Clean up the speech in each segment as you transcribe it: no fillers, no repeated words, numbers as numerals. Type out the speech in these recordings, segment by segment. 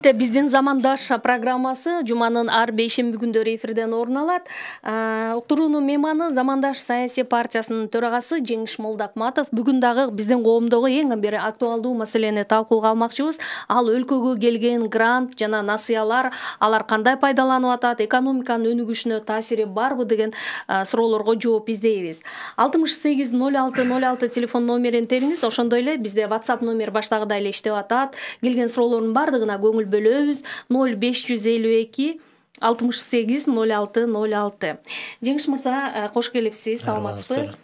Биздин замандаш программасы жуманын ар бейшемби күндөрү эфирден орун алат. Уктуруунун мейманы Замандаш саясий партиясынын төрагасы Жеңиш Молдокматов. Бүгүн дагы биздин коомдогу эң бир актуалдуу маселени талкууга алмакчыбыз. Ал өлкөгө келген грант жана насыялар, алар кандай пайдаланып атат, экономиканын өнүгүшүнө таасири барбы деген суроолорго жооп издейбиз. 680606 телефон номерин териңиз, ошондой эле бизде WhatsApp номер баштагыдай эле иштеп атат. Келген суроолордун бардыгына көңүл бөлөбүз. 0552 68 06 06. Жеңиш мырза, кош келипсиз, саламатсызбы?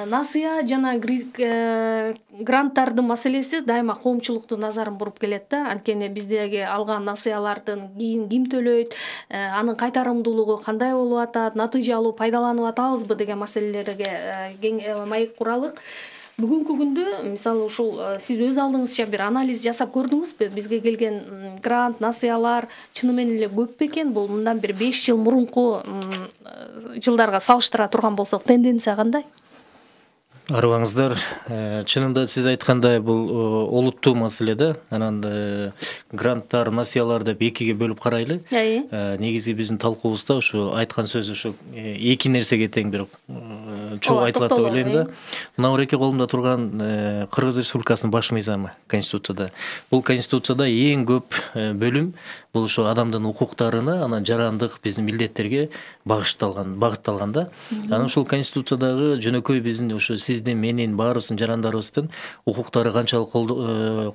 Насыя жана гранттардын маселеси дайыма коомчулуктун назарын буруп келет да. Анткени биздеги алган насыялардын ким төлөйт, анын кайтарымдуулугу кандай болуп атат, натыйжа алуу пайдаланып атабызбы деген маселелерге маек куралык. Бүгүнкү күндө мисалы ушул сиз өз алдыңызча бир анализ жасап көрдүңүзбү? Бизге келген грант, насыялар чыны менен эле көп бекен? Бул мындан бир 5 жыл мурунку жылдарга салыштыра турган болсок, тенденция кандай? Арыбаңыздар, чынында сиз айткандай бул олуттуу маселе да. Анан гранттар, насыялар деп экиге бөлүп карайлы. Негизи биздин талкуубузда ушу айткан сөз ушу эки нерсеге тең бир чогуу айтылат деп ойлойм да. Мына уреке колумда турган Кыргыз Республикасынын баш мыйзамы Конституцияда. Бул Конституцияда эң көп бөлүм бул ушу адамдын укуктарына, анан жарандык биздин милдеттерге багытталган да. Анан ушул Конституциядагы жөнөкөй биздин ушу сиздин, менин, баарыбыздын жарандарыбыздын укуктары канчалык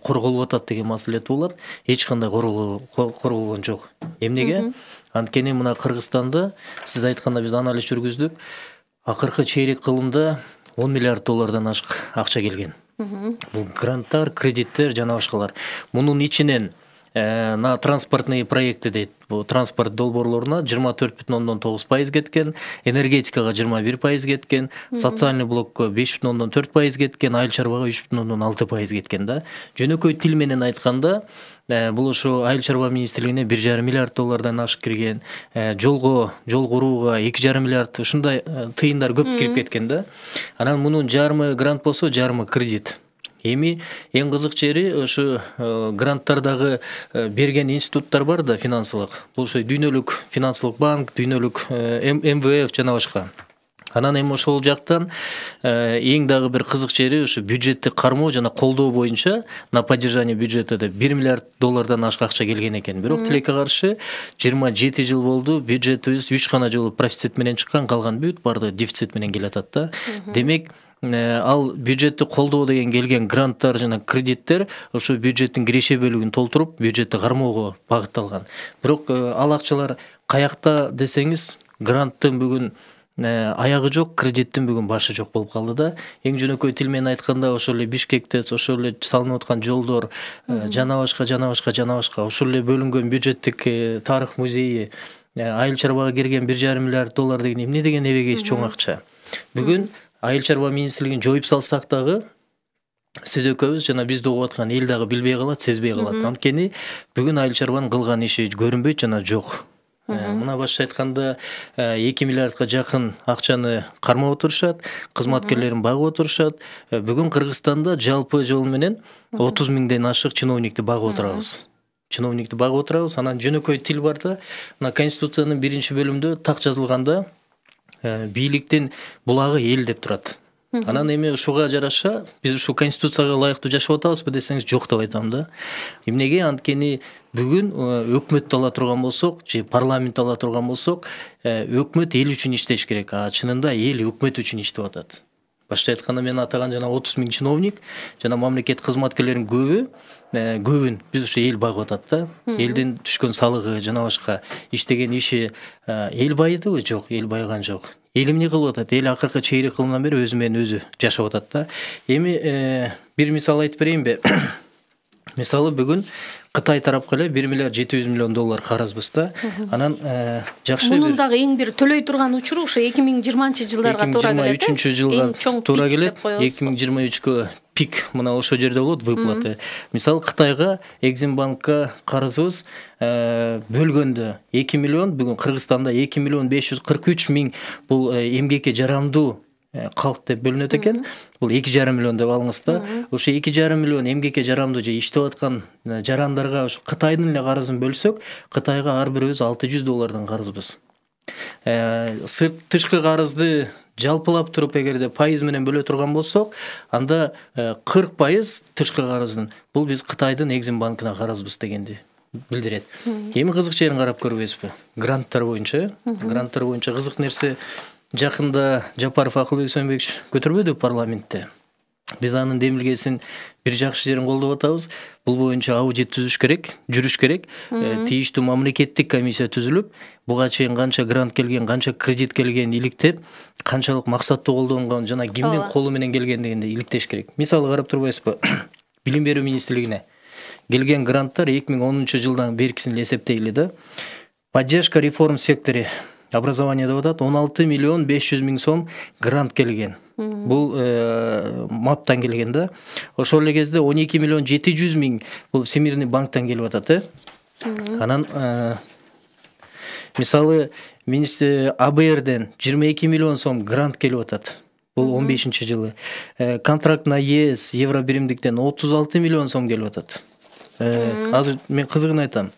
корголуп атат деген маселе туулат. Эч кандай корголгон жок. Эмнеге? Анткени мына Кыргызстанда сиз айтканда биз анализ жүргүздүк. Акыркы чейрек кылымда 10 миллиард доллардан ашык акча келген. Бул гранттар, кредиттер жана башкалар. Мунун ичинен на транспортный проекты дейт. Бул транспорт долбоорлоруна 24,9% кеткен, энергетикага 21% кеткен, социальный блокко 5,4% кеткен, айыл чарбага 3,6% кеткен да. Жөнөкөй тил менен айтканда, бул ошо айыл чарба министрлигине 1,5 миллиард доллардан ашык кирген, жол курууга 2,5 миллиард, ушундай тыйындар көп кирип кеткен да. Анан мунун жарымы грант болсо, жарымы кредит. Эми эң кызык жери ошо гранттардагы берген институттар бар да, финансылык. Бул ошо дүйнөлүк финансылык банк, дүйнөлүк МВФ жана башка. Анан эми ошол жактан эң дагы бир кызык жери ошо бюджетти кармоо жана колдоо боюнча на поддержание бюджета деп 1 миллиард доллардан ашык акча келген экен. Бирок тилекке каршы 27 жыл болду, бюджетибиз 3 гана жолу профицит менен чыккан, калган бүт бардыгы дефицит менен келатат да. Демек ал бюджетти колдоо деген келген гранттар жана кредиттер ошо бюджеттин киреше бөлүгүн толтуруп, бюджетти кармоого багытталган. Бирок ал акчалар каякта десеңиз, гранттын бүгүн аягы жок, кредиттин бүгүн башы жок болуп калды да. Эң жөнөкөй тил менен айтканда ошол эле Бишкекте, ошол эле салынып аткан жолдор, жана башка ошол эле бөлүнгөн бюджеттик тарых музейи, айыл чарбага кирген 1,5 миллиард доллар деген эмне деген эбегейсиз чоң акча. Бүгүн айыл чарба министрлигин жоюп салсак дагы сиз экөөбүз жана бизди угуп аткан эл дагы билбей калат, сезбей калат. Анткени бүгүн айыл чарбанын кылган иши көрүнбөйт жана жок. Мына башта айтканда 2 миллиардка жакын акчаны кармап отурушат, кызматкерлерин багып отурушат. Бүгүн Кыргызстанда жалпы жол менен 30 миңден ашык чиновникти багып отурабыз. Анан жөнөкөй тил бар да. Мына Конституциянын 1-бөлүмүндө так жазылганда бийликтин булагы эл деп турат. Анан эми ушуга жараша биз ушул Конституцияга ылайыктуу жашап атабызбы десеңиз, жок деп айтам да. Эмнеге? Анткени бүгүн өкмөттү ала турган болсок, же парламент ала турган болсок, өкмөт эл үчүн иштеш керек. Чынында эл өкмөт үчүн иштеп атат. Башта айтканда мен атаган жана 30 миң чиновник жана мамлекет кызматкерлеринин көбүн биз ушу эл багып атат да. Элдин түшкөн салыгы жана башка иштеген иши эл байыдыбы? Жок, эл байыган жок. Эл эмне кылып атат? Эл акыркы чейрек кылымдан бери өзү менен өзү жашап атат да. Эми бир мисал айтып берейинби? Мисалы бүгүн Кытай тарапка эле 1 миллиард 700 миллион доллар карызбыз да. Анан жакшы мунун дагы эң бир төлөй турган учуру ошо 2020-жылдарга туура келет. 2023 жылга туура келет. 2023кө пик мына ошо жерде болот выплаты. Мисалы Кытайга Экзимбанкка карызыбыз бөлгөндө 2 миллион, бүгүн Кыргызстанда 2 миллион 543 миң бул эмгекке жарамдуу калк деп бөлүнөт экен. Бул 2,5 миллион деп алыңыз да. Ошо 2,5 миллион эмгекке жарамдуу же иштеп аткан жарандарга ушу Кытайдын эле карызын бөлсөк, Кытайга ар бирибиз $600 карызбыз. Тышкы карызды жалпылап туруп эгерде пайыз менен бөлө турган болсок, анда 40% тышкы карыздын бул биз Кытайдын Экзим банкына карызбыз дегенди билдирет. Эми кызык жерин карап көрбөйсүзбү? Гранттар боюнча кызык нерсе жакында Жапаров Акылбек Сөнбекович көтөрбөдү парламентте. Биз анын демилгесин бир жакшы жерин колдоп атабыз. Бул боюнча аудит жүрүш керек. Тийиштүү мамлекеттик комиссия түзүлүп, буга чейин канча грант келген, канча кредит келген иликтеп, канчалык максаттуу колдонгон жана кимдин колу менен келген дегенди иликтеш керек. Мисалы карап турбайсызбы? Билим берүү министрлигине келген гранттар 2010 жылдан беркисин эсептейли да. Поддержка реформ в секторе образования деп атат, 16,500,000 сом грант келген. Бул МАПтан келген да. Ошол эле кезде 12,700,000 бул Всемирный банктан келип атат, Анан мисалы министр АБРден 22 миллион сом грант келип атат. Бул 15-жылы. Контракт на ЕС евро биримдиктен 36 миллион сом келип атат. Азыр мен кызыгын айтам.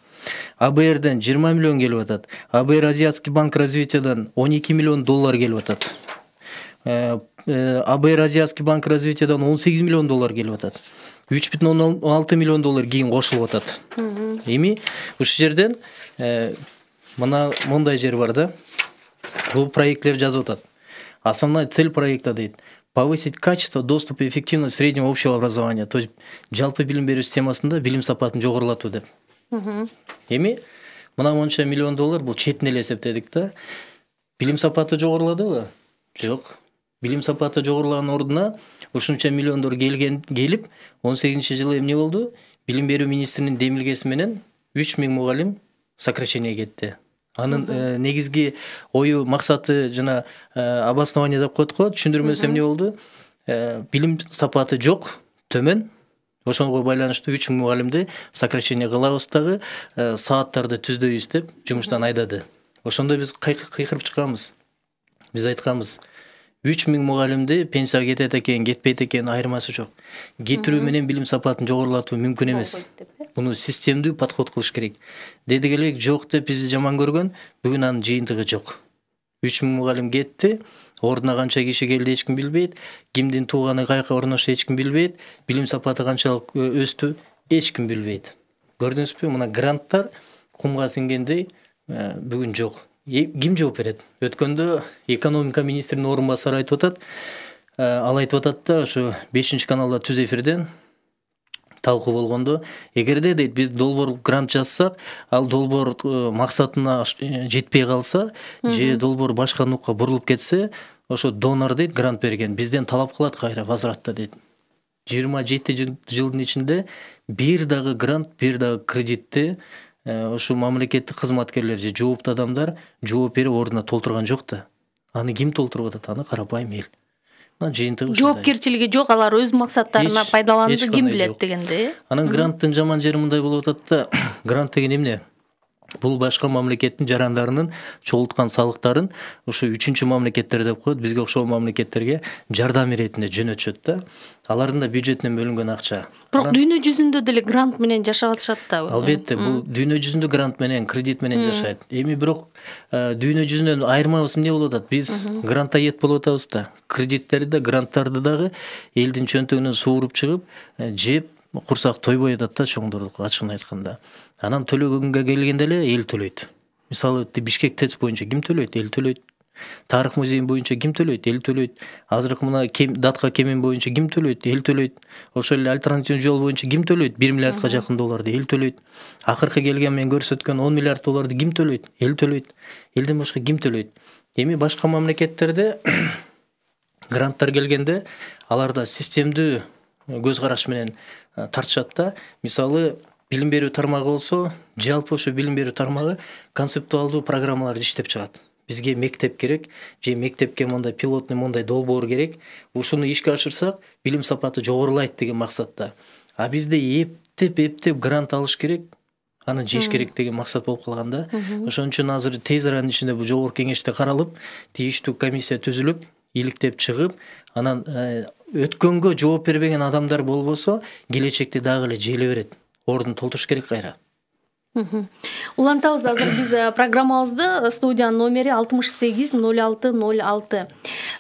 АБРден 20 миллион келип атат. АБР Азиатский банк развитиядан $12 миллион келип атат. АБР Азиатский банк развитиядан $18 миллион келип атат. $3,6 миллион кийин кошулуп атат. Эми ушул жерден мына мондай жер бар да. Бул проектлер жазып атат. Основная цель проекта дейт: повысить качество, доступ и эффективность среднего общего образования. То есть жалпы билим берүү системасында билим сапатын жогорулатуу деп. Эми мына монча миллион доллар бул четин эле эсептедик да. Билим сапаты жогоруладыбы? Жок. Билим сапаты жогорулаган ордуна ушунча миллиондор келип 18-жылы эмне болду? Билим берүү министринин демилгеси менен 3000 мугалим сокращение кетти. Анын негизги ою максаты жана обоснование деп коет го. Түшүндүрмөсү эмне болду? Билим сапаты жок, төмөн. Ошонго байланыштуу 3000 мугалимди сокращение кылабыз дагы, сааттарды түздөйбүз деп жумуштан айдады. Ошондо биз кыйкырып чыкканбыз. Биз айтканбыз: 3000 мугалимди пенсияга кетет экен, кетпейт экен, айырмасы жок. Кетирүү менен билим сапатын жогорулатуу мүмкүн эмес. Буну системдүү подход кылыш керек. Дедик элек, жок деп бизди жаман көргөн, бүгүн анын жыйынтыгы жок. 3000 мугалим кетти, ордуна канча киши келди эч ким билбейт, кимдин тууганы каяка орношто эч ким билбейт, билим сапаты канчалык өстү эч ким билбейт. Көрдүңүзбү, мына гранттар кумга сиңгендей бүгүн жок. Ким жооп берет? Өткөндө экономика министринин орун басары айтып атат. Ал айтып атат да, ошо 5-каналда түз эфирден талкуу болгондо, эгерде дейт биз долбоор грант жазсак, ал долбоор максатына жетпей калса, же долбоор башка нукка бурулуп кетсе, ошо донор дейт грант берген бизден талап кылат кайра возвратта дейт. 27 жылдын ичинде бир дагы грант, бир дагы кредитти ошо мамлекеттик кызматкерлер же жооптуу адамдар жооп берип ордуна толтурган жок да. Аны ким толтуруп атат? Аны карапайым эл. Жыйынтыгы жоопкерчилиги жок, алар өз максаттарына пайдаланды, ким билет дегенде. Анан гранттын жаман жери мындай болуп атат да. Грант деген эмне? Бул башка мамлекеттин жарандарынын чогулткан салыктарын ошо 3-чү мамлекеттер деп коет, бизге окшогон мамлекеттерге жардам иретинде жөнөтүшөт да. Алардын да бюджетинен бөлүнгөн акча. Бирок дүйнө жүзүндө деле грант менен жашап атышат да. Албетте, бул дүйнө жүзүндө грант менен, кредит менен жашайт. Эми бирок дүйнө жүзүнөн айырмабыз эмне болуп атат? Биз грантта ет болуп атабыз да. Кредиттерди да, гранттарды дагы элдин чөнтөгүнөн сууруп чыгып, жеп, курсак тойбой атат да, чоңдордук ачыгын айтканда. Анан төлөгөнгө келгенде эле эл төлөйт. Мисалы Бишкек ТЭЦ боюнча ким төлөйт? Эл төлөйт. Тарых музейин боюнча ким төлөйт? Эл төлөйт. Азыркы мына Датка кемин боюнча ким төлөйт? Эл төлөйт. Ошол эле альтернативный жол боюнча ким төлөйт? 1 миллиардка жакын долларды эл төлөйт. Акыркы келген мен көрсөткөн 10 миллиард долларды ким төлөйт? Эл төлөйт. Элден башка ким төлөйт? Эми башка мамлекеттерде гранттар келгенде аларда системдүү көз караш менен тартышат да. Мисалы билим берүү тармагы болсо, жалпы ошо билим берүү тармагы концептуалдуу программаларды иштеп чыгат. Бизге мектеп керек, же мектепке мондай пилотный мондай долбоор керек. Ушуну ишке ашырсак, билим сапаты жогорулайт деген максатта. А бизде эптеп грант алыш керек, аны жеш керек деген максат болуп калган да. Ошон үчүн азыр тез аранын ичинде бул жогорку кеңеште каралып, тийиштүү комиссия түзүлүп, иликтеп чыгып, анан өткөнгө жооп бербеген адамдар болбосо келечекте дагы эле желе берет. Ордун толтуруш керек кайра. Улантабыз, азыр биз программабызды студиянын номери 68 06 06.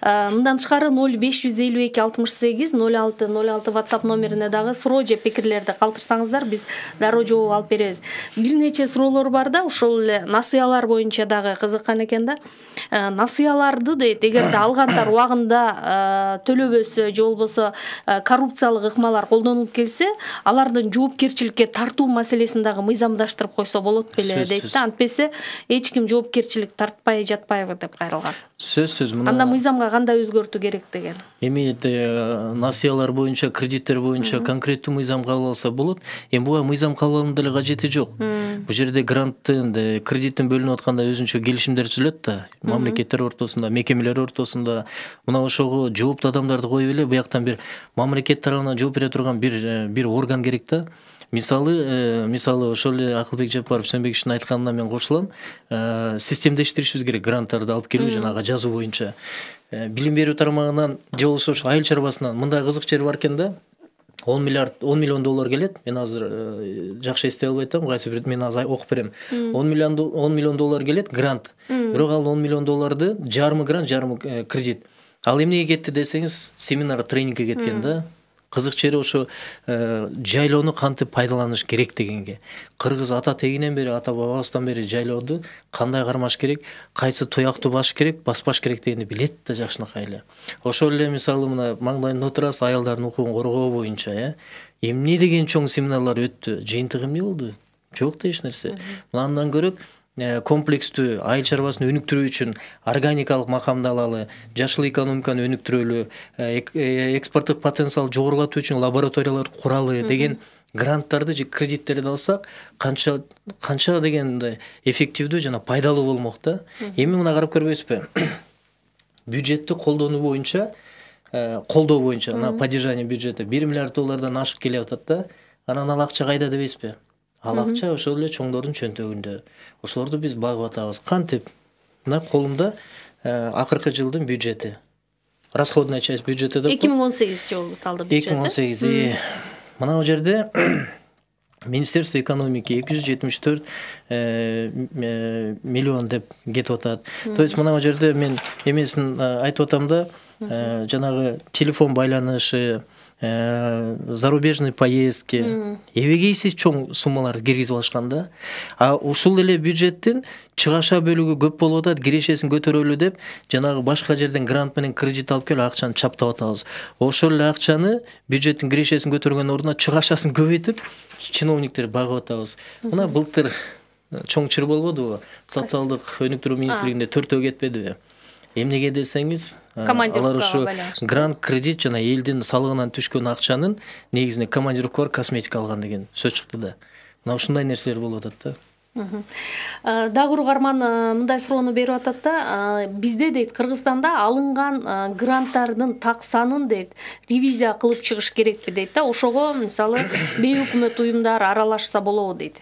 Мындан тышкары 0552 68 06 06 WhatsApp номерине дагы суроо же пикирлерди калтырсаңыздар, биз дароо жооп алып беребиз. Бир нече суроолор бар да, ошол эле насыялар боюнча дагы кызыккан экен да. Насыяларды дейт, эгерде алгандар убагында төлөбөсө же болбосо коррупциялык ыкмалар колдонулуп келсе, алардын жоопкерчиликке тартуу маселесин дагы мыйзамдаштырып койсо болот беле дейт да. Антпесе эч ким жоопкерчилик тартпай жатпайбы деп кайрылган. Сөзсүз мына Анда мыйзамга кандай өзгөртүү керек деген. Эми насыялар боюнча, кредиттер боюнча конкреттүү мыйзам кабыл алса болот. Эми буга мыйзам кабыл алуунун деле кажети жок. Бул жерде гранттын, кредиттин бөлүнүп атканда өзүнчө келишимдер түзүлөт да. Мамлекеттер ортосунда, мекемелер ортосунда. Мына ошого жооптуу адамдарды коюп эле буяктан бир мамлекет тарабынан жооп бере турган бир орган керек да. Мисалы ошол эле Акылбек Жапаров, Сөнбековичтин айтканына мен кошулам. Системдештиришибиз керек гранттарды алып келүү жанагы жазуу боюнча. Билим берүү тармагынан же болбосо ошо айыл чарбасынан мындай кызык жери бар экен да. 10 миллион доллар келет. Мен азыр жакшы эстей албай атам, кайсы бир мен азыр окуп берем. 10 миллион доллар келет грант. Бирок ал 10 миллион долларды жарымы грант, жарымы кредит. Ал эмнеге кетти десеңиз, семинар, тренингке кеткен да. Кызык жери ошо жайлоону кантип пайдаланыш керек дегенге. Кыргыз ата тегинен бери, ата бабабыздан бери жайлооду кандай кармаш керек, кайсы туяктуу баш керек, баспаш керек дегенди билет да жакшынакай эле. Ошол эле мисалы мына маңдайында отурасыз, аялдардын укугун коргоо боюнча, эмне деген чоң семинарлар өттү. Жыйынтыгы эмне болду? Жок да эч нерсе. Мындан көрөк комплекстүү айыл чарбасын өнүктүрүү үчүн органикалык макамды алалы, жашыл экономиканы өнүктүрөлү, экспорттук потенциал жогорулатуу үчүн лабораториялар куралы деген гранттарды же кредиттерди алсак, канча дегенде эффективдүү жана пайдалуу болмок да. Эми мына карап көрбөйсүзбү? Бюджетти колдонуу боюнча, мына поддержание бюджета 1 миллиард доллардан ашык келе атат да. Анан ал акча кайда дебейсизби? Ал акча ошол эле чоңдордун чөнтөгүндө. Ошолорду биз багып атабыз. Кантип? Мына колумда акыркы жылдын бюджети. Расходная часть бюджета деп 2018 жолу салды бюджет. 2018. Мына бул жерде Министерство экономики 274 миллион деп кетип атат. То есть мына бул жерде мен эмесин айтып атам да, жанагы телефон байланышы, зарубежный поездки, эбегейсиз чоң суммаларды киргизип алышкан да. А ушул эле бюджеттин чыгаша бөлүгү көп болуп атат, кирешесин көтөрөлү деп, жанагы башка жерден грант менен кредит алып келип акчаны чаптап атабыз. Ошол эле акчаны бюджеттин кирешесин көтөргөн ордуна чыгашасын көбөйтүп, чиновниктер багып атабыз. Мына былтыр чоң чыр болбодубу? Социалдык өнүктүрүү министрлигинде 4-өө кетпедиби? Эмнеге десеңиз, алар ушу грант, кредит жана элдин салыгынан түшкөн акчанын негизинде командировка бар, косметика алган деген сөз чыкты да. Мына ушундай нерселер болуп атат да. Дагы бир угарман мындай суроону берип атат да, бизде дейт Кыргызстанда алынган гранттардын так санын дейт ревизия кылып чыгыш керекпи дейт да. Ошого мисалы бейөкмөт уюмдар аралашса болобу дейт.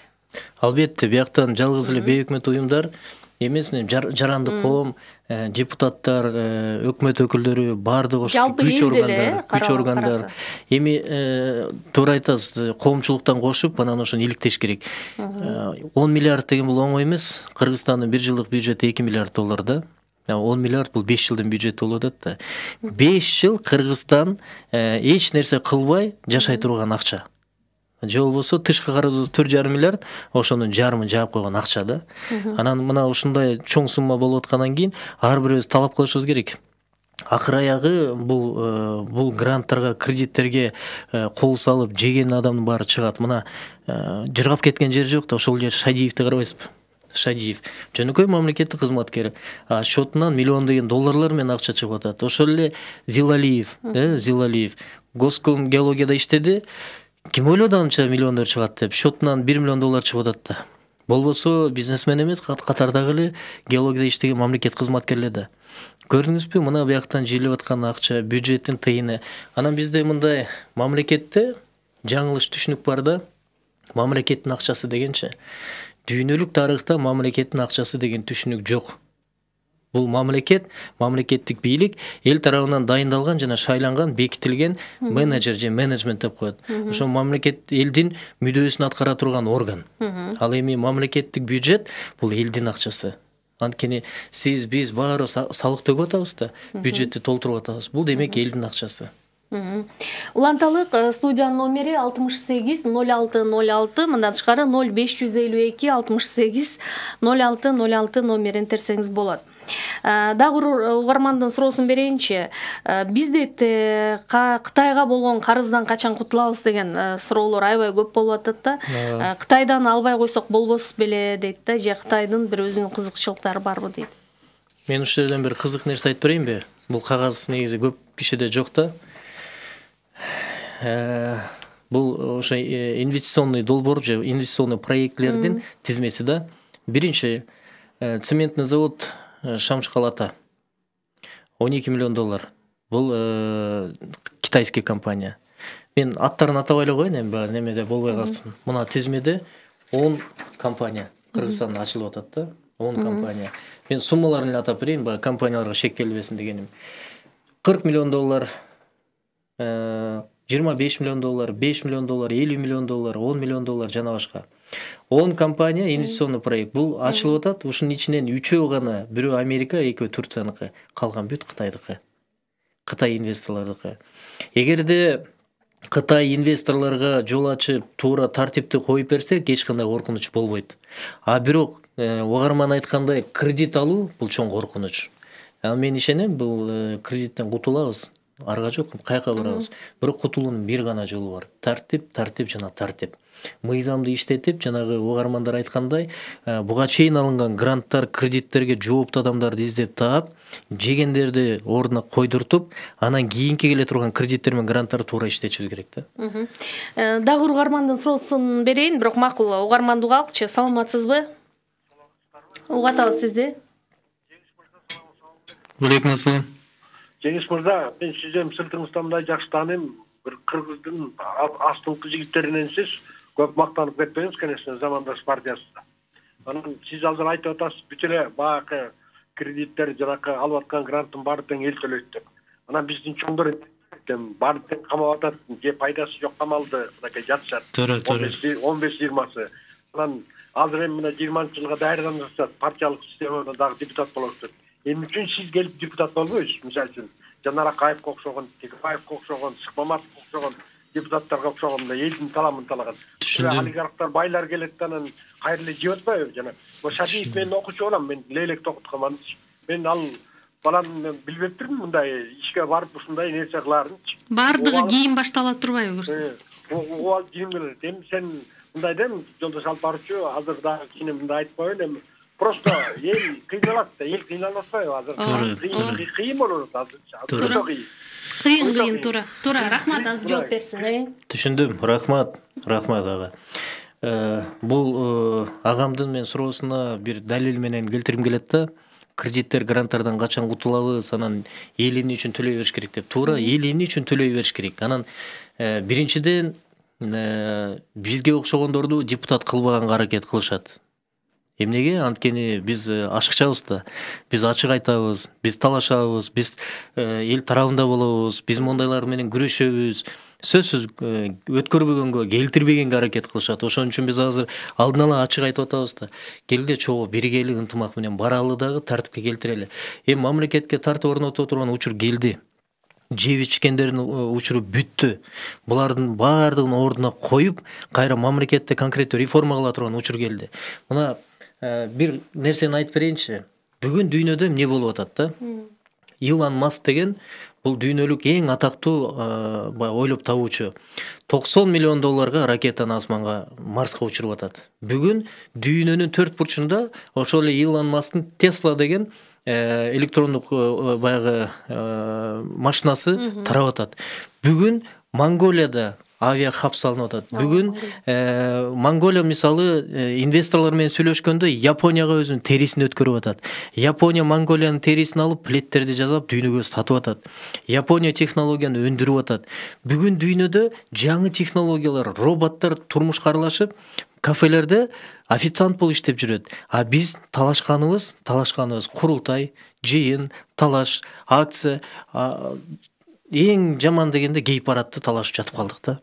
Албетте, бияктан жалгыз эле бейөкмөт уюмдар эмес, жаранды коом, депутаттар, өкмөт өкүлдөрү баардыгы күч органдар. Эми туура айтасыз, коомчулуктан кошуп, анан ошону иликтеш керек. 10 миллиард деген бул оңой эмес. Кыргызстандын бир жылдык бюджети 2 миллиард доллар да. 10 миллиард бул 5 жылдын бюджети болуп атат да. 5 жыл Кыргызстан эч нерсе кылбай жашай турган акча. Же болбосо тышкы карызыбыз 4,5 миллиард, ошонун жарымын жаап койгон акча да. Анан мына ушундай чоң сумма болуп аткандан кийин ар бирибиз талап кылышыбыз керек. Акыр аягы бул гранттарга, кредиттерге кол салып жеген адамдын баары чыгат. Мына жыргап кеткен жери жок да, ошол жер Шадиевди карабайсызбы? Шадиев жөнөкөй мамлекеттик кызматкер, счетунан миллиондогон долларлар менен акча чыгып атат. Ошол эле Зилалиев Госком геологияда иштеди. Ким ойлоду анча миллиондор чыгат деп? Счетунан 1 миллион доллар чыгып атат да. Болбосо бизнесмен эмес, катардагы эле геологияда иштеген мамлекет кызматкерлер да. Көрдүңүзбү, мына буяктан жийлеп аткан акча, бюджеттин тыйыны. Анан бизде мындай мамлекетте жаңылыш түшүнүк бар да. Мамлекеттин акчасы дегенче. Дүйнөлүк тарыхта мамлекеттин акчасы деген түшүнүк жок. Бул мамлекеттик бийлик эл тарабынан дайындалган жана шайланган, бекитилген менеджер же менеджмент деп коет. Ошо мамлекет элдин мүдөөсүн аткара турган орган. Ал эми мамлекеттик бюджет бул элдин акчасы. Анткени биз баары салык төгүп атабыз да, бюджетти толтуруп атабыз. Бул демек элдин акчасы. Уланталык студиянын номери 68 0606, мындан тышкары 0552 68 0606 номерин терсеңиз болот. Дагы угармандын суроосун берейинчи. Бизде Кытайга болгон карыздан качан кутулабыз деген суроолор аябай көп болуп атат да. Кытайдан албай койсок болбос беле дейт да, же Кытайдын бир өзүнүн кызыкчылыктары барбы дейт. Мен ушул жерден бир кызык нерсе айтып берейинби? Бул кагаз негизи көп кишиде жок да. Бул ошо инвестиционный долбоор же инвестиционный проектлердин тизмеси да. Биринчи цементный завод Шамшкалата 12 миллион доллар. Бул китайский компания. Мен аттарын атабай эле коеюн, эми немеде болбой калсын. Мына тизмеде 10 компания Кыргызстанда ачылып атат да. 10 компания. Мен суммаларын эле атап берейин, баягы компанияларга шектелбесин дегеним. 40 миллион доллар, 25 миллион доллар, 5 миллион доллар, 50 миллион доллар, 10 миллион доллар жана башка. 10 компания инвестиционный проект. Бул ачылып атат. Ушунун ичинен 3-өө гана, бирөө Америка, 2-өө Турцияныкы, калган бүт Кытайдыкы. Кытай инвесторлордукы. Эгерде Кытай инвесторлорго жол ачып, туура тартипти коюп берсек, эч кандай коркунуч болбойт. А бирок угарман айткандай кредит алуу бул чоң коркунуч. Мен ишенем, бул кредиттен кутулабыз. Арга жок, каяка барабыз. Бирок кутулуунун бир гана жолу бар. Тартип жана тартип. Мыйзамды иштетип, жанагы угармандар айткандай, буга чейин алынган гранттар, кредиттерге жооптуу адамдарды издеп таап, жегендерди ордуна койдуртуп, анан кийинки келе турган кредиттер менен гранттарды туура иштетишибиз керек да. Дагы угармандын суроосун берейин, бирок макул угарманды угалыкчы. Саламатсызбы? Угатабыз сизди. Алейкум ассалам. Жеңиш мырза, мен сиздин сыртыңыздан мындай жакшы тааныйм. Бир кыргыздын астыңкы жигиттеринен сиз көп мактанып кетпеңиз, конечно, Замандаш партиясында. Анан сиз азыр айтып атасыз, бүт эле баягы кредиттер, жанакы алып аткан гранттын баары тең эл төлөйт деп. Анан биздин чоңдор баары тең камап атат, же пайдасы жок камалды, мынакей жатышат. 15-20-сы. Анан азыр эми мына 20-жылга даярданып жатат, партиялык системада дагы депутат болот. Эмне үчүн сиз келип депутат болбойсуз? Мисалы үчүн Жанар Акаевге окшогон, Текебаевге окшогон, Шыкмаматовго окшогон депутаттарга окшогон элдин таламын талаган. Олигархтар байлар келет анан кайрылы жеп атпайбы жана. Шадиев мен окуучу болом, мен Лейлекте окутканмын. Мен ал баланы билбептирмин мындай ишке барып ушундай нерсе кыларын. Бардыгы кийин баштала турбайбы көрсө? Ол кийин келет. Эми сен мындай дем, жолдош алып баруучу, азыр дагы кийин мындай айтып коеюн эми. Просто ел кыйналат да, ел кыйналат атпайбы азыр? Кыйын болот азыр. Кыйын туура. Рахмат, азыр жооп берсин, Түшүндүм. Рахмат ага. Бул агамдын мен суроосуна бир далил менен келтирим келет да. Кредиттер, гранттардан качан кутулабыз, анан эл эмне үчүн төлөй бериш керек деп. Туура, эл эмне үчүн төлөй бериш керек. Анан биринчиден бизге окшогондорду депутат кылбаганга аракет кылышат. Эмнеге? Анткени биз ашыкчабыз да. Биз ачык айтабыз, биз талашабыз, биз эл тарабында болобуз, биз мондайлар менен күрөшөбүз. Сөзсүз өткөрбөгөнгө, келтирбегенге аракет кылышат. Ошон үчүн биз азыр алдын ала ачык айтып атабыз да. Келде чогуу биргели ынтымак менен баралы дагы тартипке келтирели. Эми мамлекетке тартып орнотуп турган учур келди. Жеп ичкендердин учуру бүттү. Булардын баардыгын ордуна коюп, кайра мамлекетте конкреттүү реформа кыла турган учур келди. Мына бир нерсени айтып берейинчи. Бүгүн дүйнөдө эмне болуп атат да? Илон Маск деген бул дүйнөлүк эң атактуу ойлоп табуучу. 90 миллион долларга ракетаны асманга, Марска учуруп атат. Бүгүн дүйнөнүн 4 бурчунда ошол эле Илон Масктын Tesla деген электрондук баягы машинасы тарап атат. Бүгүн Монголияда авиа хаб салынып атат. Бүгүн Монголия мисалы инвесторлор менен сүйлөшкөндө Японияга өзүнүн терисин өткөрүп атат. Япония Монголиянын терисин алып, плеттерди жасап дүйнөгө сатып атат. Япония технологияны өндүрүп атат. Бүгүн дүйнөдө жаңы технологиялар, роботтор турмушка аралашып, кафелерде официант болуп иштеп жүрөт. А биз талашканыбыз курултай, жыйын, талаш, акция, эң жаман дегенде гей-парадты талашып жатып калдык да.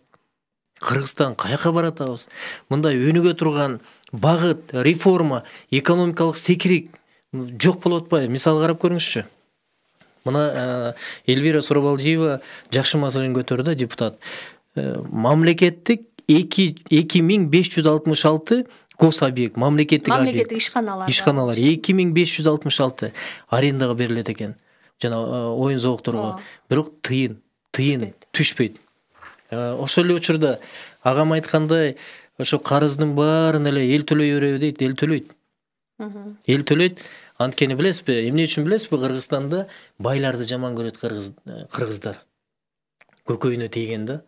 Кыргызстан каяка баратабыз? Мындай өнүгө турган багыт, реформа, экономикалык секирик жок болуп атпайбы? Мисал карап көрүңүзчү. Мына Эльвира Сурабалдиева жакшы маселени көтөрдү, депутат. Мамлекеттик 2566 гособъект, мамлекеттик ишканалар 2566 арендага берилет экен. Жана оюн зоокторго. Бирок тыйын түшпөйт. Ошол эле учурда агам айткандай, ошо карыздын баарын эле эл төлөй береби дейт, эл төлөйт. Эл төлөйт. Анткени билесизби, эмне үчүн билесизби, Кыргызстанда байларды жаман көрөт кыргыздар. Көкөйүнө тийген да.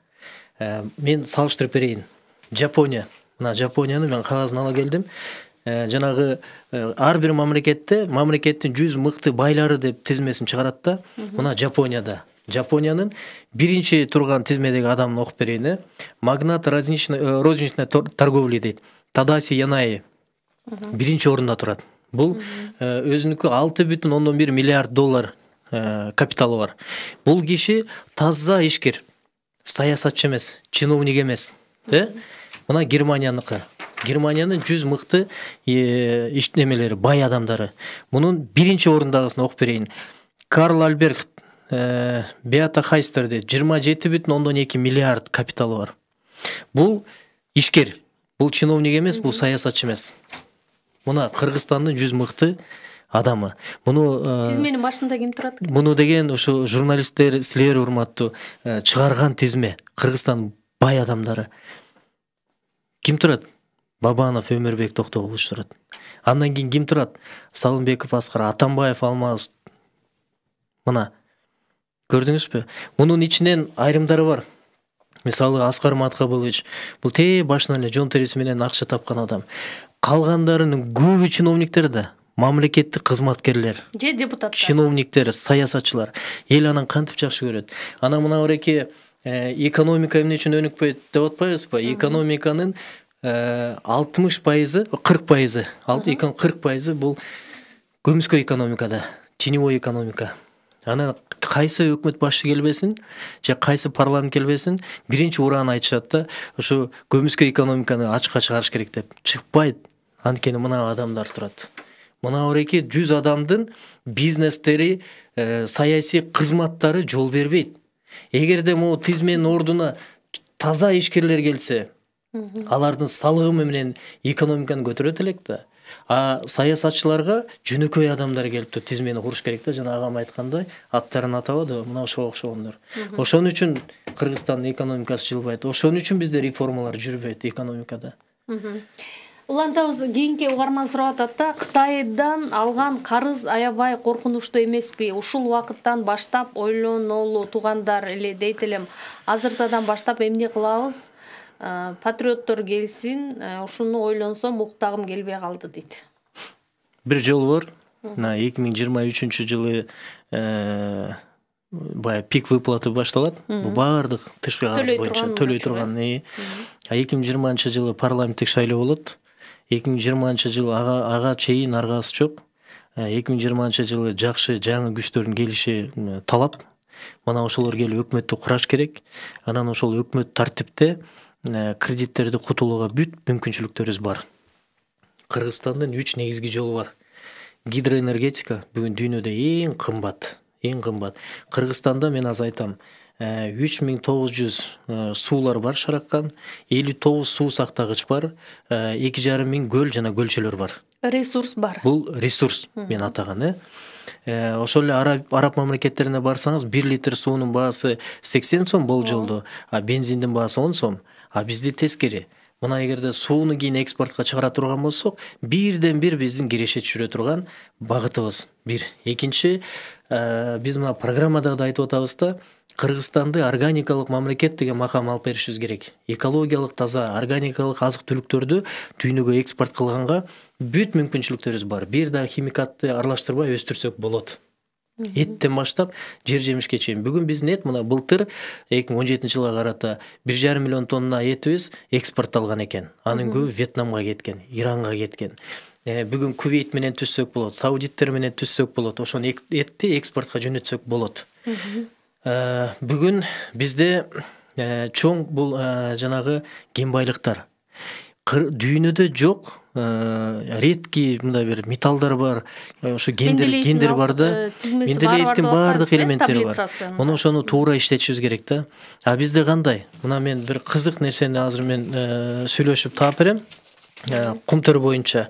Мен салыштырып берейин. Жапония. Мына Жапонияны мен кагазын ала келдим. Жанагы ар бир мамлекеттин 100 мыкты байлары деп тизмесин чыгарат да. Мына Жапониянын биринчи турган тизмедеги адамын окуп берейин. Магнат розничной торговли дейт. Тадаси Янаи биринчи орунда турат. Бул өзүнүкү 6,1 миллиард доллар капиталы бар. Бул киши таза ишкер, саясатчы эмес, чиновник эмес. Мына Германияныкы. Германиянын 100 мыкты иштемелери, бай адамдары. Мунун биринчи орундагысын окуп берейин. Карл Альберт Беата Хайстер дейт. 27,2 миллиард капиталы бар. Бул ишкер, бул чиновник эмес, бул саясатчы эмес. Мына Кыргызстандын 100 мыкты адамы. Муну тизменин башында ким турат? Муну деген ошо журналисттер, силер урматтуу, чыгарган тизме. Кыргызстан бай адамдары. Ким турат? Бабанов, Өмүрбек Токтобулович турат. Андан кийин ким турат? Салымбеков Аскар, Атамбаев Алмаз. Мына көрдүңүзбү? Мунун ичинен айрымдары бар. Мисалы Аскар Маткабылович, бул башынан эле жон териси менен акча тапкан адам. Калгандарынын көбү чиновниктер да, мамлекеттик кызматкерлер, же депутаттар, чиновниктер, саясатчылар. Эл анан кантип жакшы көрөт. Анан мына эреке экономика эмне үчүн өнүкпөйт деп атпайбызбы? Экономиканын 60%, 40% бул көмүскө экономикада, теневой экономика. Анан кайсы өкмөт башчы келбесин, же кайсы парламент келбесин, биринчи ураан айтышат да, ошо көмүскө экономиканы ачыкка чыгарыш керек деп. Чыкпайт. Анткени мына адамдар турат. Мына эреке 100 адамдын бизнестери, саясий кызматтары жол бербейт. Эгерде могу тизменин ордуна таза ишкерлер келсе, алардын салыгы менен экономиканы көтөрөт элек да. А саясатчыларга жөнөкөй адамдар келиптир, тизмени куруш керек да, жана агам айткандай, аттарын атабады, мына ошого окшогондор. Ошон үчүн Кыргызстандын экономикасы жылбайт. Ошон үчүн бизде реформалар жүрбөйт экономикада. Улантабыз, кийинки угарман сурап атат да, Кытайдан алган карыз аябай коркунучтуу эмеспи? Ушул убакыттан баштап ойлонолу туугандар эле дейт элем. Азыртадан баштап эмне кылабыз? Патриоттор келсин, ушуну ойлонсом уктагым келбей калды дейт. Бир жол бар. 2023-жылы бая пик выплаты башталат. Бул баардык тышкы карыз боюнча төлөй турган. 2020-жылы парламенттик шайлоо болот. 2020-жылы ага чейин аргасы жок. 2020-жылы жакшы жаңы күчтөрдүн келиши талап. Мына ошолор келип өкмөттү кураш керек. Анан ошол өкмөт тартипте кредиттерди кутулууга бүт мүмкүнчүлүктөрүбүз бар. Кыргызстандын 3 негизги жолу бар. Гидроэнергетика бүгүн дүйнөдө эң кымбат. Кыргызстанда мен аз айтам, 3900 суулар бар шараккан, 59 суу сактагыч бар, 2500 көл жана көлчөлөр бар. Ресурс бар. Бул ресурс мен атаган. Ошол эле араб мамлекеттерине барсаңыз, 1 литр суунун баасы 80 сом болжолду, а бензиндин баасы 10 сом. А бизде тескери. Мына эгерде сууну кийин экспортко чыгара турган болсок, бирден бир биздин киреше түшүрө турган багытыбыз. Бир. Экинчи, биз мына программада да айтып атабыз да, Кыргызстанды органикалык мамлекет деген макам алып беришибиз керек. Экологиялык таза, органикалык азык-түлүктөрдү дүйнөгө экспорт кылганга бүт мүмкүнчүлүктөрүбүз бар. Бир да химикатты аралаштырбай өстүрсөк болот. Эттен баштап жер жемишке чейин. Бүгүн биздин эт мына былтыр 2017-жылга карата 1,5 миллион тонна этибиз экспортталган экен. Анын көбү Вьетнамга кеткен, Иранга кеткен. Бүгүн Кувейт менен түзсөк болот, Саудиттер менен түзсөк болот. Ошону этти экспортко жөнөтсөк болот. Бүгүн бизде чоң бул жанагы кен байлыктар. Дүйнөдө жок, редкий мындай бир металлдар бар, ошо гендер бар да, Менделеевдин баардык элементтери бар. Муну ошону туура иштетишибиз керек да. А бизде кандай? Мына мен бир кызык нерсени азыр мен сүйлөшүп таап берем. Кумтөр боюнча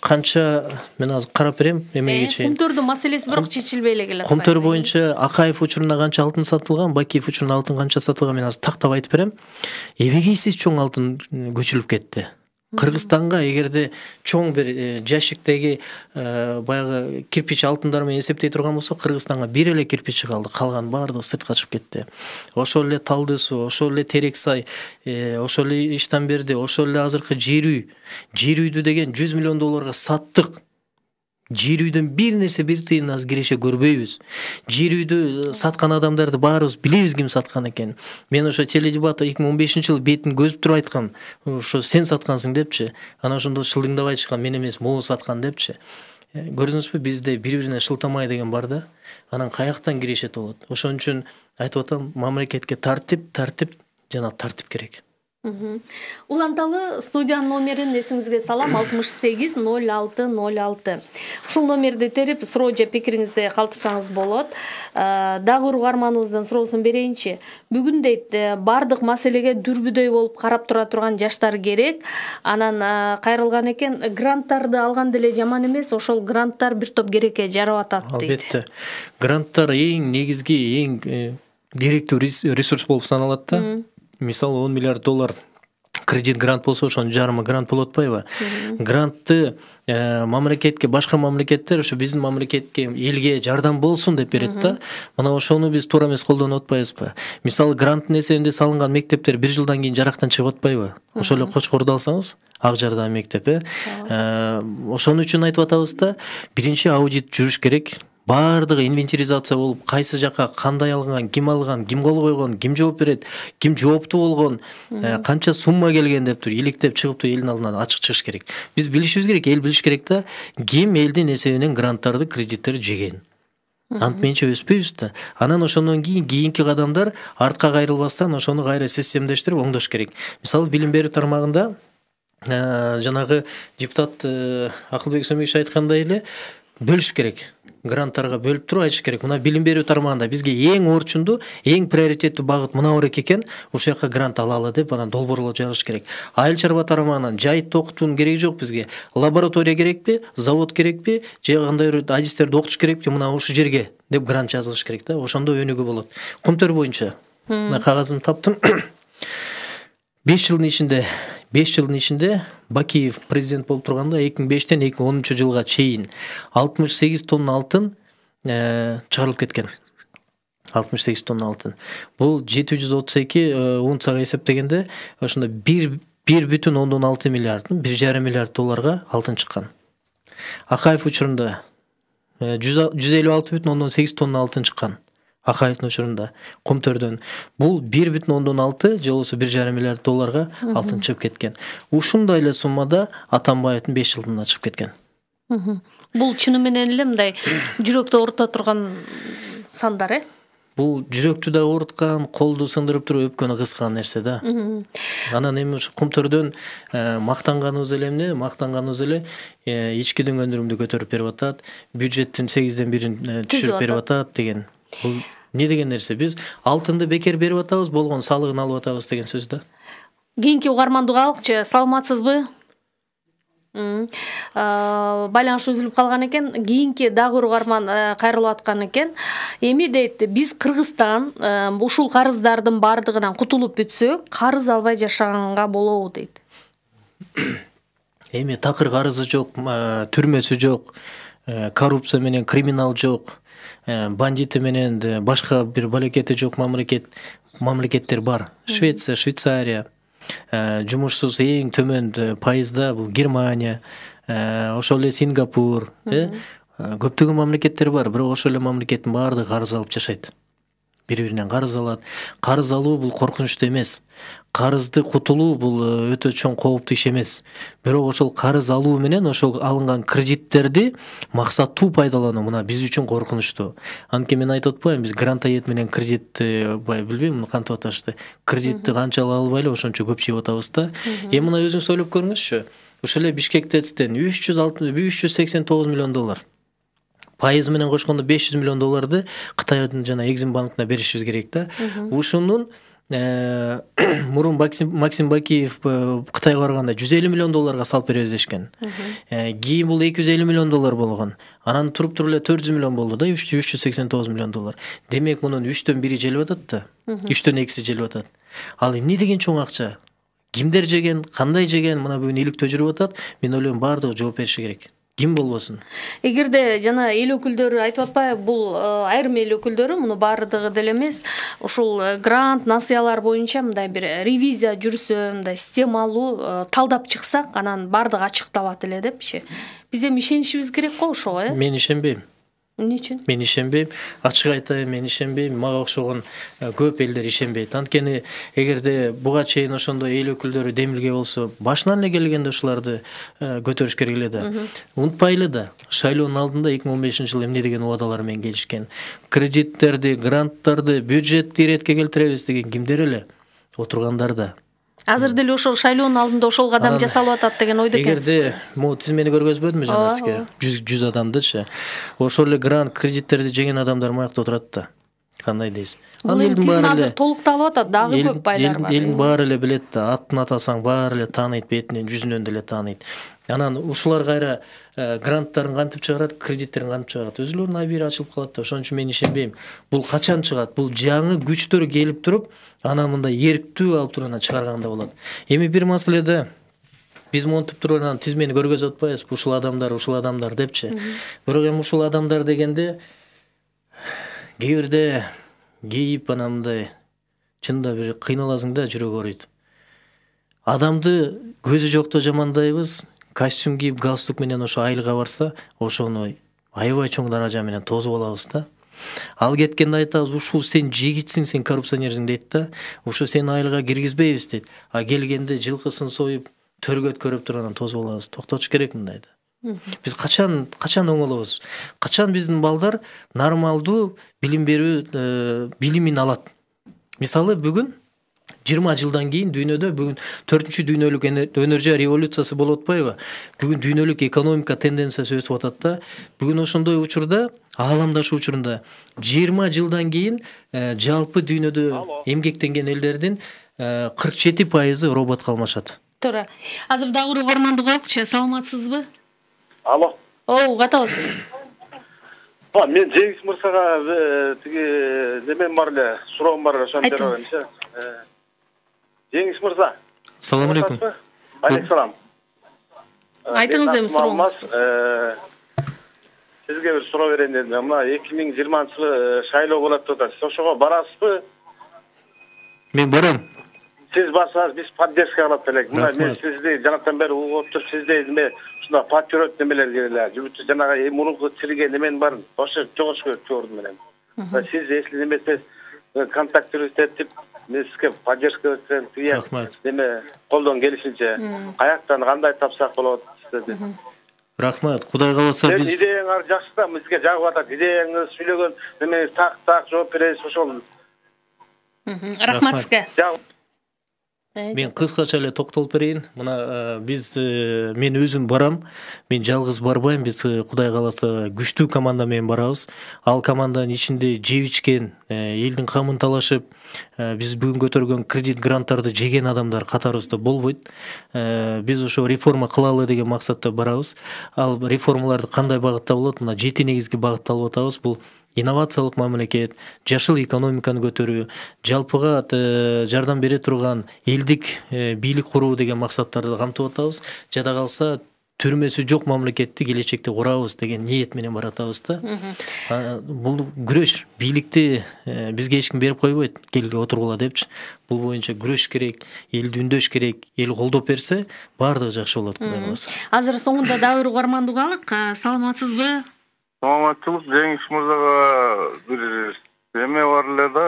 канча мен азыр карап берем эмеге чейин. Кумтөрдүн маселеси бирок чечилбей эле келет. Кумтөр боюнча Акаев учурунда канча алтын сатылган, Бакиев учурунда алтын канча сатылган мен азыр тактап айтып берем. Эбегейсиз чоң алтын көчүлүп кетти. Кыргызстанга эгерде чоң бир жашиктеги баягы кирпич алтындар менен эсептей турган болсок, Кыргызстанга бир эле кирпичи калды, калган баардыгы сыртка чыгып кетти. Ошол эле Талды суу, ошол эле Терек сай, ошол эле Иштанберди, ошол эле азыркы жер үйдү деген 100 миллион долларга саттык. Жер үйдөн бир нерсе, бир тыйын аз киреше көрбөйбүз. Жер үйдү саткан адамдарды баарыбыз билебиз ким саткан экен. Мен ошо теледебатта 2015-жылы бетин көзүп туруп айткам, ошо сен саткансың депчи. Анан ошондо шылдыңдап айтышкан, мен эмес, могу саткан депчи. Көрдүңүзбү, бизде бири-бирине шылтамай деген бар да. Анан каяктан кирешет болот. Ошон үчүн айтып атам, мамлекетке тартип жана тартип керек. Уланталы студиянын номерин эсиңизге салам: 68 06 06. Ушул номерди терип суроо же пикириңизди калтырсаңыз болот. Дагы угарманыбыздан суроосун берейинчи. Бүгүн дейт, бардык маселеге дүрбүдөй болуп карап тура турган жаштар керек. Анан кайрылган экен, гранттарды алган деле жаман эмес, ошол гранттар бир топ керекке жарап атат дейт. Албетте. Гранттар эң негизги, эң керектүү ресурс болуп саналат да. Мисалы 10 миллиард доллар кредит грант болсо, ошонун жарымы грант болуп атпайбы? Грантты мамлекетке, башка мамлекеттер ошо биздин мамлекетке, элге жардам болсун деп берет да. Мына ошону биз туура эмес колдонуп атпайбызбы? Мисалы гранттын эсебинде салынган мектептер бир жылдан кийин жарактан чыгып атпайбы? Ошол эле Кочкорду алсаңыз, Ак Жардам мектеби. Ошон үчүн айтып атабыз да, биринчи аудит жүрүш керек. Баардыгы инвентаризация болуп, кайсы жакка кандай алган, ким кол койгон, ким жооп берет, ким жооптуу болгон, канча сумма келген деп тур, иликтеп чыгып тур, элдин алдына ачык чыгыш керек. Биз билишибиз керек, эл билиш керек да, ким элдин эсебинен гранттарды, кредиттерди жеген. Антменче өспөйбүз да. Анан ошондон кийинки кадамдар артка кайрылбастан ошону кайра системдештирип оңдош керек. Мисалы билим берүү тармагында жанагы депутат Акылбек Сөмөгүч айткандай эле бөлүш керек. Гранттарга бөлүп туруп айтыш керек. Мына билим берүү тармагында бизге эң орчундуу, эң приоритеттүү багыт мына бар экен, ошол жака грант алалы деп анан долбоорлор жазыш керек. Айыл чарба тармагынан жайытты окутуунун кереги жок бизге. Лаборатория керекпи, завод керекпи, же кандай бир адистерди окутуш керекпи, мына ушул жерге деп грант жазылыш керек да. Ошондо өнүгүү болот. Кумтөр боюнча мына кагазымды таптым. 5 жылдын ичинде Бакиев президент болуп турганда 2005-тен 2010-жылга чейин 68 тонна алтын чыгарылып кеткен. 68 тонна алтын. Бул 732 унцияга эсептегенде ошондо 1,6 миллиард, 1,5 миллиард долларга алтын чыккан. Акаев учурунда 156,8 тонна алтын чыккан. Акаевдин учурунда Кумтөрдөн бул 1,6 же болбосо 1,5 миллиард долларга алтын чыгып кеткен. Ушундай эле суммада Атамбаевдин 5 жылдында чыгып кеткен. Бул чыны менен эле мындай жүрөктү оорута турган сандар, Бул жүрөктү да ооруткан, колду сындырып туруп өпкөнү кыскан нерсе да. Анан эми ушу Кумтөрдөн мактанганыбыз эле эмне? Мактанганыбыз эле ички өнүрүмдү көтөрүп берип атат, бюджеттин 8ден 1-ин түшүрүп берип атат деген. Бул не деген нерсе? Биз алтынды бекер берип атабыз, болгон салыгын алып атабыз деген сөз да. Кийинки угармандык алыкчы, саламатсызбы? Байланыш үзүлүп калган экен. Кийинки дагы угарман кайрылып аткан экен. Эми дейт, биз Кыргызстан ушул карыздардын бардыгынан кутулуп бүтсөк, карыз албай жашаганга болобу дейт. Эми такыр карызы жок, түрмөсү жок, коррупция менен криминал жок, бандиты менен башка бир балекети жок мамлекеттер бар. Швеция, Швейцария, жумушсуз эң төмөн пайызда бул Германия, ошол эле Сингапур, көптөгөн мамлекеттер бар, бирок ошол эле мамлекеттин баардыгы карыз алып жашайт. Бири-биринен карыз алат. Карыз алуу бул коркунучтуу эмес. Карызды кутулуу бул өтө чоң кооптуу иш эмес. Бирок ошол карыз алуу менен ошол алынган кредиттерди максаттуу пайдалануу мына биз үчүн коркунучтуу. Анткени мен айтып атпайбы, биз грант аят менен кредитти билбейм, муну кантип аташты. Кредитти канчалык албай эле ошончо көп жеп атабыз да. Эми мына өзүңүз ойлоп көрүңүзчү. Ошол эле Бишкек ТЭЦтен $389 миллион. Пайыз менен кошкондо $500 миллион Кытайдын жана Экзим банкына беришибиз керек да. Ушунун мурун Максим Бакиев Кытайга барганда $150 миллион салып беребиз дешкен. Кийин бул $250 миллион болгон. Анан туруп эле $400 миллион болду да, $389 миллион. Демек мунун 3төн 1 желип атат да. 3төн 2 желип атат. Ал эмне деген чоң акча? Кимдер жеген, кандай жеген, мына бүгүн иликтөө жүрүп атат. Мен ойлойм баардыгы жооп бериши керек. Ким болбосун. Эгерде жана эл өкүлдөрү айтып атпайбы, бул айрым эл өкүлдөрү муну баардыгы деле эмес, ушул грант, насыялар боюнча мындай бир ревизия жүрсө, мындай системалуу талдап чыксак, анан баардыгы ачыкталат эле депчи. Биз эми ишенишибиз керек го ошого, Мен ишенбейм. Эмне үчүн? Мен ишенбейм. Ачык айтайын, мен ишенбейм. Мага окшогон көп элдер ишенбейт. Анткени эгерде буга чейин ошондой эл өкүлдөрү демилге болсо, башынан эле келгенде ушуларды көтөрүш керек эле да. Унутпайлы да, шайлоонун алдында 2015-жылы эмне деген убадалар менен келишкен. Кредиттерди, гранттарды, бюджетти иретке келтиребиз деген кимдер эле? Отургандар да. Азыр деле ошол шайлоонун алдында ошол кадам жасалып атат деген ойдо экенсиз. Эгерде могу тизмени көргөзбөдүмбү жана сизге? 100 адамдычы. Ошол эле грант, кредиттерди жеген адамдар маякта отурат да. Кандай дейсиз? Бул тизим азыр толукталып атат, дагы көп байлар бар. Элдин баары эле билет да, атын атасаң баары эле тааныйт, бетинен, жүзүнөн деле тааныйт. Анан ушулар кайра гранттарын кантип чыгарат, кредиттерин кантип чыгарат? Өзүлөрүнүн айбири ачылып калат да. Ошон үчүн мен ишенбейм. Бул качан чыгат? Бул жаңы күчтөр келип туруп, анан мындай эрктүү алып туруп анан чыгарганда болот. Эми бир маселеде биз монтип туруп анан тизмени көргөзүп атпайбызбы? Ушул адамдар депчи. Бирок эми ушул адамдар дегенде кээ бирде кейип анан мындай чынында бир кыйналасың да, жүрөгү ооруйт. Адамды көзү жокто жамандайбыз, костюм кийип галстук менен ошо айылга барса, ошону аябай чоң даража менен тосуп алабыз да. Ал кеткенде айтабыз, ушул сен жигитсиң, сен коррупционерсиң дейт да. Ушу сени айылга киргизбейбиз дейт. А келгенде жылкысын союп, төргөт көрүп туруп анан тосуп алабыз. Токтотуш керек мындай да. Биз качан оңолобуз? Качан биздин балдар нормалдуу билим берүү билимин алат? Мисалы бүгүн 20 жылдан кийин дүйнөдө бүгүн 4-чү дүйнөлүк өнөр революциясы болуп атпайбы? Бүгүн дүйнөлүк экономика тенденциясы өсүп атат да. Бүгүн ошондой учурда, ааламдашы учурунда 20 жылдан кийин жалпы дүйнөдө эмгектенген элдердин 47% роботко алмашат. Туура. Азыр дагы угарманды коелучу. Саламатсызбы? Алло. Катабыз. Мен Жеңиш мырзага тиги немен бар эле, суроом бар, ошону беребемчи. Жеңиш мырза. Салам алейкум. Алейкум. Айтыңыз эми сурооңуз. Сизге бир суроо берейин дедим. Мына 2020-жылы шайлоо болот деп атат. Сиз ошого барасызбы? Мен барам. Сиз барсаңыз биз поддержка кылып элек. Мына мен сизди жанатан бери угуп туруп, сизде эме ушундай патриот немелер келе. Жүбүтү жанагы мурунку тилге немен бар, ошо жогош керек жордун менен. Сиз эсли немесе контактыңызды этип, мен сизге поддержка берсем, неме колдон келишинче каяктан кандай тапсак болот сизди. Рахмат. Кудай кааласа биз идеяңар жакшы да, бизге жагып атат. Идеяңыз сүйлөгөн неме так жооп беребиз ошол. Рахмат сизге. Мен кыскача эле токтолуп берейин. Мына мен өзүм барам. Мен жалгыз барбайм. Биз Кудай кааласа күчтүү команда менен барабыз. Ал команданын ичинде жеп ичкен, элдин камын талашып, биз бүгүн көтөргөн кредит гранттарды жеген адамдар катарыбызда болбойт. Биз ошо реформа кылалы деген максатта барабыз. Ал реформаларды кандай багытта болот? Мына 7 негизги багытта алып атабыз. Бул инновациялык мамлекет, жашыл экономиканы көтөрүү, жалпыга жардам бере турган элдик бийлик куруу деген максаттарды камтып атабыз. Жада калса түрмөсү жок мамлекетти келечекте курабыз деген ниет менен баратабыз да. Бул күрөш, бийликти бизге эч ким берип койбойт, кел отургула депчи. Бул боюнча күрөш керек, элди үндөш керек, эл колдоп берсе, баардыгы жакшы болот, Кудай кааласа. Азыр соңунда дагы бир угарманды угайлык. Саламатсызбы? Саламатчылык, Жеңиш мырзага бир эме бар эле да.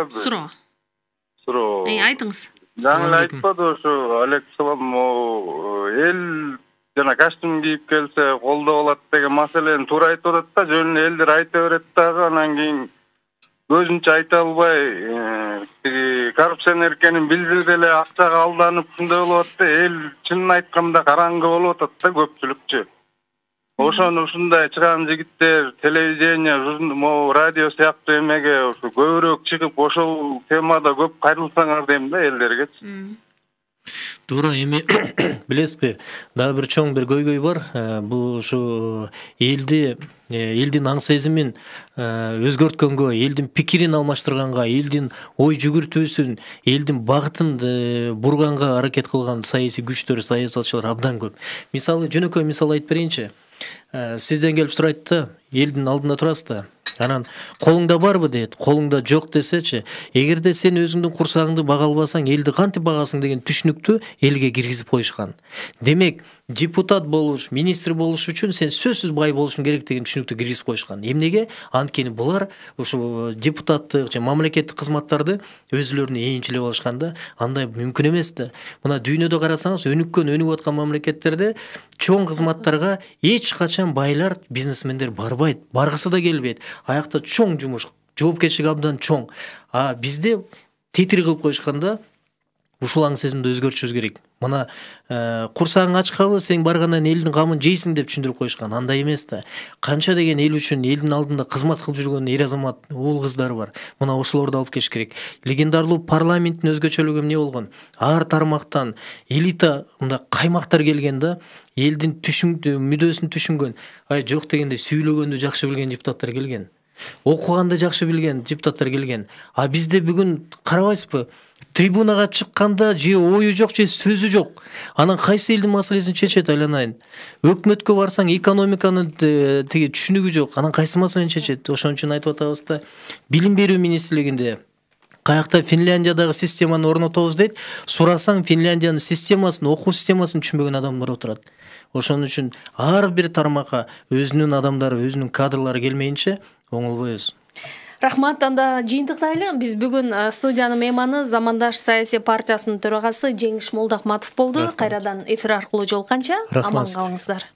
Суроо. Айтыңыз. Жаңы эле айтпады ошо Олег Салам эл жана костюм кийип келсе колдоо болот деген маселени туура айтып атат да, жөн элдер айта берет дагы, анан кийин өзүнчө айта албай тиги коррупция эркенин билдирип эле акчага алданып ушундай болуп атат да, эл чынын айтканда караңгы болуп атат да көпчүлүкчү. Ошону ушундай чыган жигиттер телевидение, могу радио сыяктуу эмеге ушу көбүрөөк чыгып ошол темада көп кайрылсаңар дейм да элдерге. Туура, эми билесизби, дагы бир чоң бир көйгөй бар. Бул ушу элдин аң сезимин өзгөрткөнгө, элдин пикирин алмаштырганга, элдин ой жүгүртүүсүн, элдин багытын бурганга аракет кылган саясий күчтөр, саясатчылар абдан көп. Мисалы, жөнөкөй мисал айтып берейинчи. Сизден келип сурайт да, элдин алдында турасыз да, анан колуңда барбы дейт, колуңда жок десечи, эгерде сен өзүңдүн курсагыңды бага албасаң, элди кантип багасың деген түшүнүктү элге киргизип коюшкан. Демек, депутат болуш, министр болуш үчүн сен сөзсүз бай болушуң керек деген түшүнүктү киргизип коюшкан. Эмнеге? Анткени булар ушу депутаттык же мамлекеттик кызматтарды өзүлөрүнө ээчилеп алышканда, андай мүмкүн эмес да. Мына дүйнөдө карасаңыз, өнүгүп аткан мамлекеттерде чоң кызматтарга эч качан байлар, бизнесмендер барбайт, баргысы да келбейт. Аякта чоң жумуш, жоопкерчилиги абдан чоң. Бизде тетир кылып коюшканда, ушул аң сезимди өзгөртүшүбүз керек. Мына курсагың ачкабы, сен баргандан элдин камын жейсиң деп түшүндүрүп коюшкан. Андай эмес да. Канча деген эл үчүн элдин алдында кызмат кылып жүргөн эр азамат, уул кыздар бар. Мына ошолорду алып келиш керек. Легендарлуу парламенттин өзгөчөлүгү эмне болгон? Ар тармактан элита мындай каймактар келген да, элдин мүдөөсүн түшүнгөн, жок дегенде сүйлөгөндү жакшы билген депутаттар келген. Окуганды жакшы билген депутаттар келген. Бизде бүгүн карабайсызбы? Трибунага чыкканда же ою жок, же сөзү жок. Анан кайсы элдин маселесин чечет айланайын. Өкмөткө барсаң экономиканын тиги түшүнүгү жок. Анан кайсы маселени чечет? Ошон үчүн айтып атабыз да, билим берүү министрлигинде каякта Финляндиядагы системаны орнотобуз дейт. Сурасаң Финляндиянын системасын, окуу системасын түшүнбөгөн адамдар отурат. Ошон үчүн ар бир тармакка өзүнүн адамдары, өзүнүн кадрлары келмейинче оңолбойбуз. Рахмат, анда жыйынтыктайлы. Биз бүгүн студиянын мейманы Замандаш саясий партиясынын төрагасы Жеңиш Молдохматов болду. Кайрадан эфир аркылуу жолукканча аман калыңыздар.